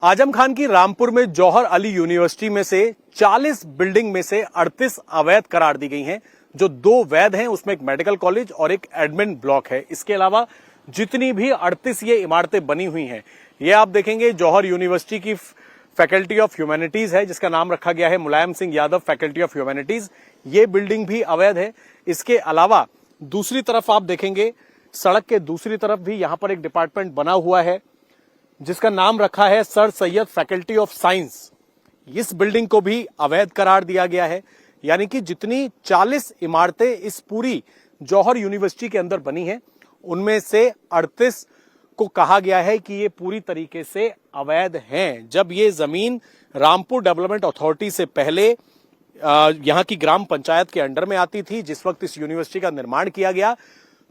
आजम खान की रामपुर में जौहर अली यूनिवर्सिटी में से 40 बिल्डिंग में से 38 अवैध करार दी गई हैं। जो 2 वैध हैं उसमें एक मेडिकल कॉलेज और एक एडमिन ब्लॉक है। इसके अलावा जितनी भी 38 ये इमारतें बनी हुई हैं, ये आप देखेंगे जौहर यूनिवर्सिटी की फैकल्टी ऑफ ह्यूमैनिटीज है, जिसका नाम रखा गया है Mulayam Singh Yadav faculty of humanities. ये बिल्डिंग भी अवैध है। इसके अलावा दूसरी तरफ आप देखेंगे, सड़क के दूसरी तरफ भी यहां पर एक डिपार्टमेंट बना हुआ है जिसका नाम रखा है sir Syed faculty of science. इस बिल्डिंग को भी अवैध करार दिया गया है। यानी कि जितनी 40 इमारतें इस पूरी जौहर यूनिवर्सिटी के अंदर बनी हैं, उनमें से 38 को कहा गया है कि ये पूरी तरीके से अवैध हैं। जब ये जमीन रामपुर डेवलपमेंट अथॉरिटी से पहले यहां की ग्राम पंचायत के अंडर में आती थी, जिस वक्त इस यूनिवर्सिटी का निर्माण किया गया,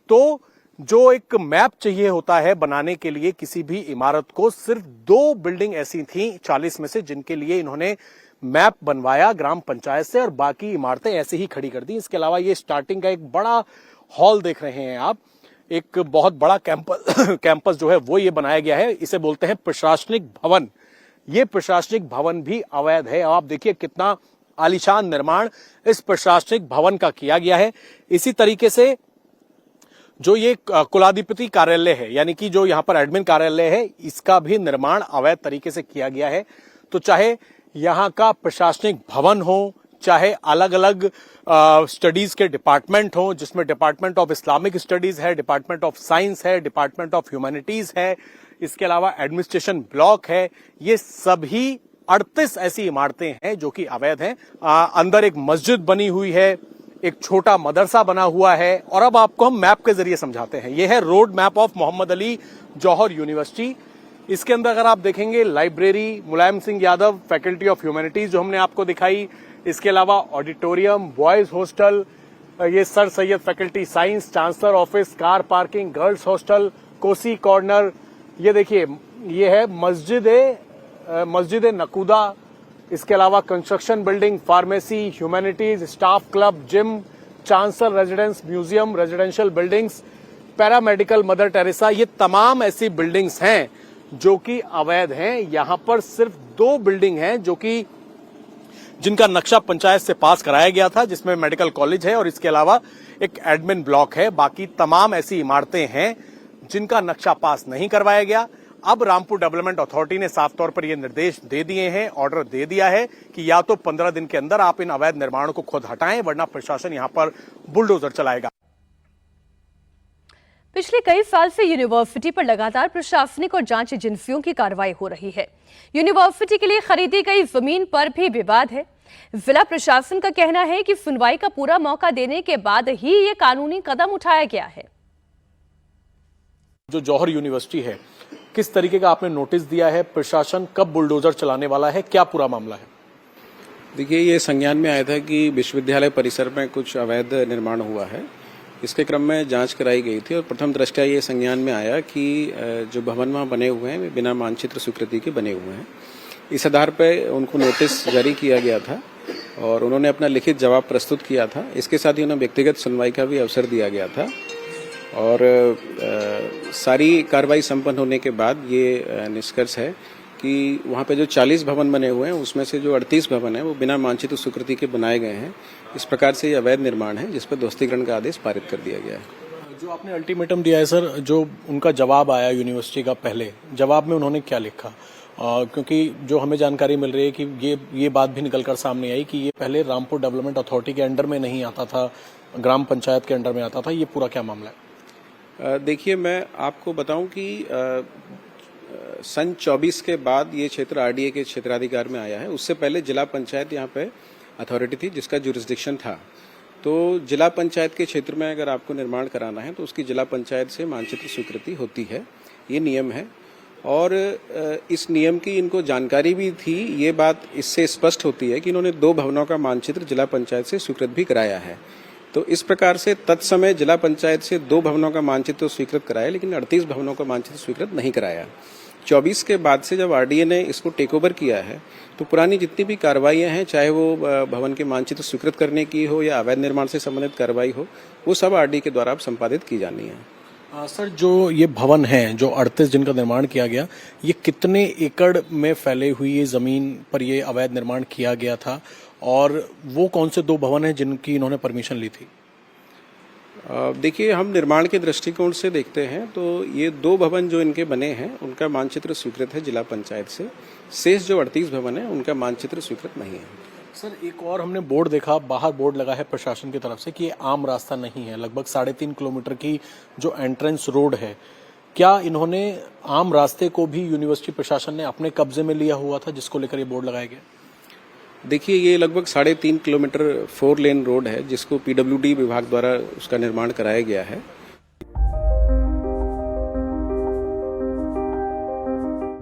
तो जो एक मैप चाहिए होता है बनाने के लिए किसी भी इमारत को, सिर्फ 2 बिल्डिंग ऐसी थी 40 में से जिनके लिए इन्होंने मैप बनवाया ग्राम पंचायत से, और बाकी इमारतें ऐसे ही खड़ी कर दी। इसके अलावा ये स्टार्टिंग का एक बड़ा हॉल देख रहे हैं आप, एक बहुत बड़ा कैंपस जो है वो ये बनाया गया है। इसे बोलते हैं प्रशासनिक भवन। ये प्रशासनिक भवन भी अवैध है। आप देखिए कितना आलीशान निर्माण इस प्रशासनिक भवन का किया गया है। इसी तरीके से जो ये कुलाधिपति कार्यालय है, यानी कि जो यहां पर एडमिन कार्यालय है, इसका भी निर्माण अवैध तरीके से किया गया है। तो चाहे यहां का प्रशासनिक भवन हो, चाहे अलग अलग स्टडीज के डिपार्टमेंट हो, जिसमें डिपार्टमेंट ऑफ इस्लामिक स्टडीज है, डिपार्टमेंट ऑफ साइंस है, डिपार्टमेंट ऑफ ह्यूमैनिटीज है, इसके अलावा एडमिनिस्ट्रेशन ब्लॉक है, ये सभी 38 ऐसी इमारतें हैं जो कि अवैध हैं। अंदर एक मस्जिद बनी हुई है, एक छोटा मदरसा बना हुआ है। और अब आपको हम मैप के जरिए समझाते हैं। यह है road map of Mohammad Ali Jauhar university. इसके अंदर अगर आप देखेंगे, library Mulayam Singh Yadav faculty of humanities जो हमने आपको दिखाई, इसके अलावा ऑडिटोरियम, बॉयज हॉस्टल, ये sir Syed faculty science, chancellor office, car parking, girls hostel, Kosi corner, ये देखिए ये है मस्जिद नकूदा। इसके अलावा construction building, pharmacy, humanities, staff club, gym, chancellor residence, museum, residential buildings, paramedical, mother Teresa, ये तमाम ऐसी बिल्डिंग्स हैं जो कि अवैध हैं। यहां पर सिर्फ 2 बिल्डिंग हैं जो कि जिनका नक्शा पंचायत से पास कराया गया था, जिसमें मेडिकल कॉलेज है और इसके अलावा एक एडमिन ब्लॉक है। बाकी तमाम ऐसी इमारतें हैं जिनका नक्शा पास नहीं करवाया गया। अब रामपुर डेवलपमेंट अथॉरिटी ने साफ तौर पर यह निर्देश दे दिए हैं, ऑर्डर दे दिया है कि या तो 15 दिन के अंदर आप इन अवैध निर्माणों को खुद हटाएं, वरना प्रशासन यहां पर बुलडोजर चलाएगा। पिछले कई साल से यूनिवर्सिटी पर लगातार प्रशासनिक और जांच एजेंसियों की कार्रवाई हो रही है। यूनिवर्सिटी के लिए खरीदी गई जमीन पर भी विवाद है। जिला प्रशासन का कहना है कि सुनवाई का पूरा मौका देने के बाद ही ये कानूनी कदम उठाया गया है। जो जौहर यूनिवर्सिटी है, किस तरीके का आपने नोटिस दिया है? प्रशासन कब बुलडोजर चलाने वाला है? क्या पूरा मामला है? देखिए, ये संज्ञान में आया था कि विश्वविद्यालय परिसर में कुछ अवैध निर्माण हुआ है। इसके क्रम में जांच कराई गई थी और प्रथम दृष्टया ये संज्ञान में आया कि जो भवन वहाँ बने हुए हैं वे बिना मानचित्र स्वीकृति के बने हुए हैं। इस आधार पर उनको नोटिस जारी किया गया था और उन्होंने अपना लिखित जवाब प्रस्तुत किया था। इसके साथ ही उन्हें व्यक्तिगत सुनवाई का भी अवसर दिया गया था और सारी कार्रवाई संपन्न होने के बाद ये निष्कर्ष है कि वहाँ पे जो 40 भवन बने हुए हैं उसमें से जो 38 भवन है वो बिना मानचित्र स्वीकृति के बनाए गए हैं। इस प्रकार से ये अवैध निर्माण है जिस पर ध्वस्तीकरण का आदेश पारित कर दिया गया है। जो आपने अल्टीमेटम दिया है सर, जो उनका जवाब आया यूनिवर्सिटी का, पहले जवाब में उन्होंने क्या लिखा? क्योंकि जो हमें जानकारी मिल रही है कि ये बात भी निकल कर सामने आई कि ये पहले रामपुर डेवलपमेंट अथॉरिटी के अंडर में नहीं आता था, ग्राम पंचायत के अंडर में आता था। ये पूरा क्या मामला है? देखिए, मैं आपको बताऊं कि सन 24 के बाद ये क्षेत्र आरडीए के क्षेत्राधिकार में आया है। उससे पहले जिला पंचायत यहाँ पे अथॉरिटी थी जिसका जुरिस्डिक्शन था। तो जिला पंचायत के क्षेत्र में अगर आपको निर्माण कराना है तो उसकी जिला पंचायत से मानचित्र स्वीकृति होती है, ये नियम है। और इस नियम की इनको जानकारी भी थी। ये बात इससे स्पष्ट होती है कि इन्होंने 2 भवनों का मानचित्र जिला पंचायत से स्वीकृत भी कराया है। तो इस प्रकार से तत्समय जिला पंचायत से 2 भवनों का मानचित्र स्वीकृत कराया, लेकिन 38 भवनों का मानचित्र स्वीकृत नहीं कराया। 24 के बाद से जब आरडीए ने इसको टेक ओवर किया है तो पुरानी जितनी भी कार्रवाइयां हैं, चाहे वो भवन के मानचित्र स्वीकृत करने की हो या अवैध निर्माण से संबंधित कार्रवाई हो, वो सब आरडीए के द्वारा अब संपादित की जानी है। सर, जो ये भवन है, जो 38 जिनका निर्माण किया गया, ये कितने एकड़ में फैले हुई ये जमीन पर ये अवैध निर्माण किया गया था, और वो कौन से 2 भवन हैं जिनकी इन्होंने परमिशन ली थी? देखिए, हम निर्माण के दृष्टिकोण से देखते हैं तो ये 2 भवन जो इनके बने हैं उनका मानचित्र स्वीकृत है जिला पंचायत से। शेष जो 38 भवन है उनका मानचित्र स्वीकृत नहीं है। सर, एक और हमने बोर्ड देखा, बाहर बोर्ड लगा है प्रशासन की तरफ से कि ये आम रास्ता नहीं है। लगभग 3.5 किलोमीटर की जो एंट्रेंस रोड है, क्या इन्होंने आम रास्ते को भी यूनिवर्सिटी प्रशासन ने अपने कब्जे में लिया हुआ था, जिसको लेकर ये बोर्ड लगाया गया? देखिए, ये लगभग 3.5 किलोमीटर 4 लेन रोड है जिसको पीडब्ल्यूडी विभाग द्वारा उसका निर्माण कराया गया है।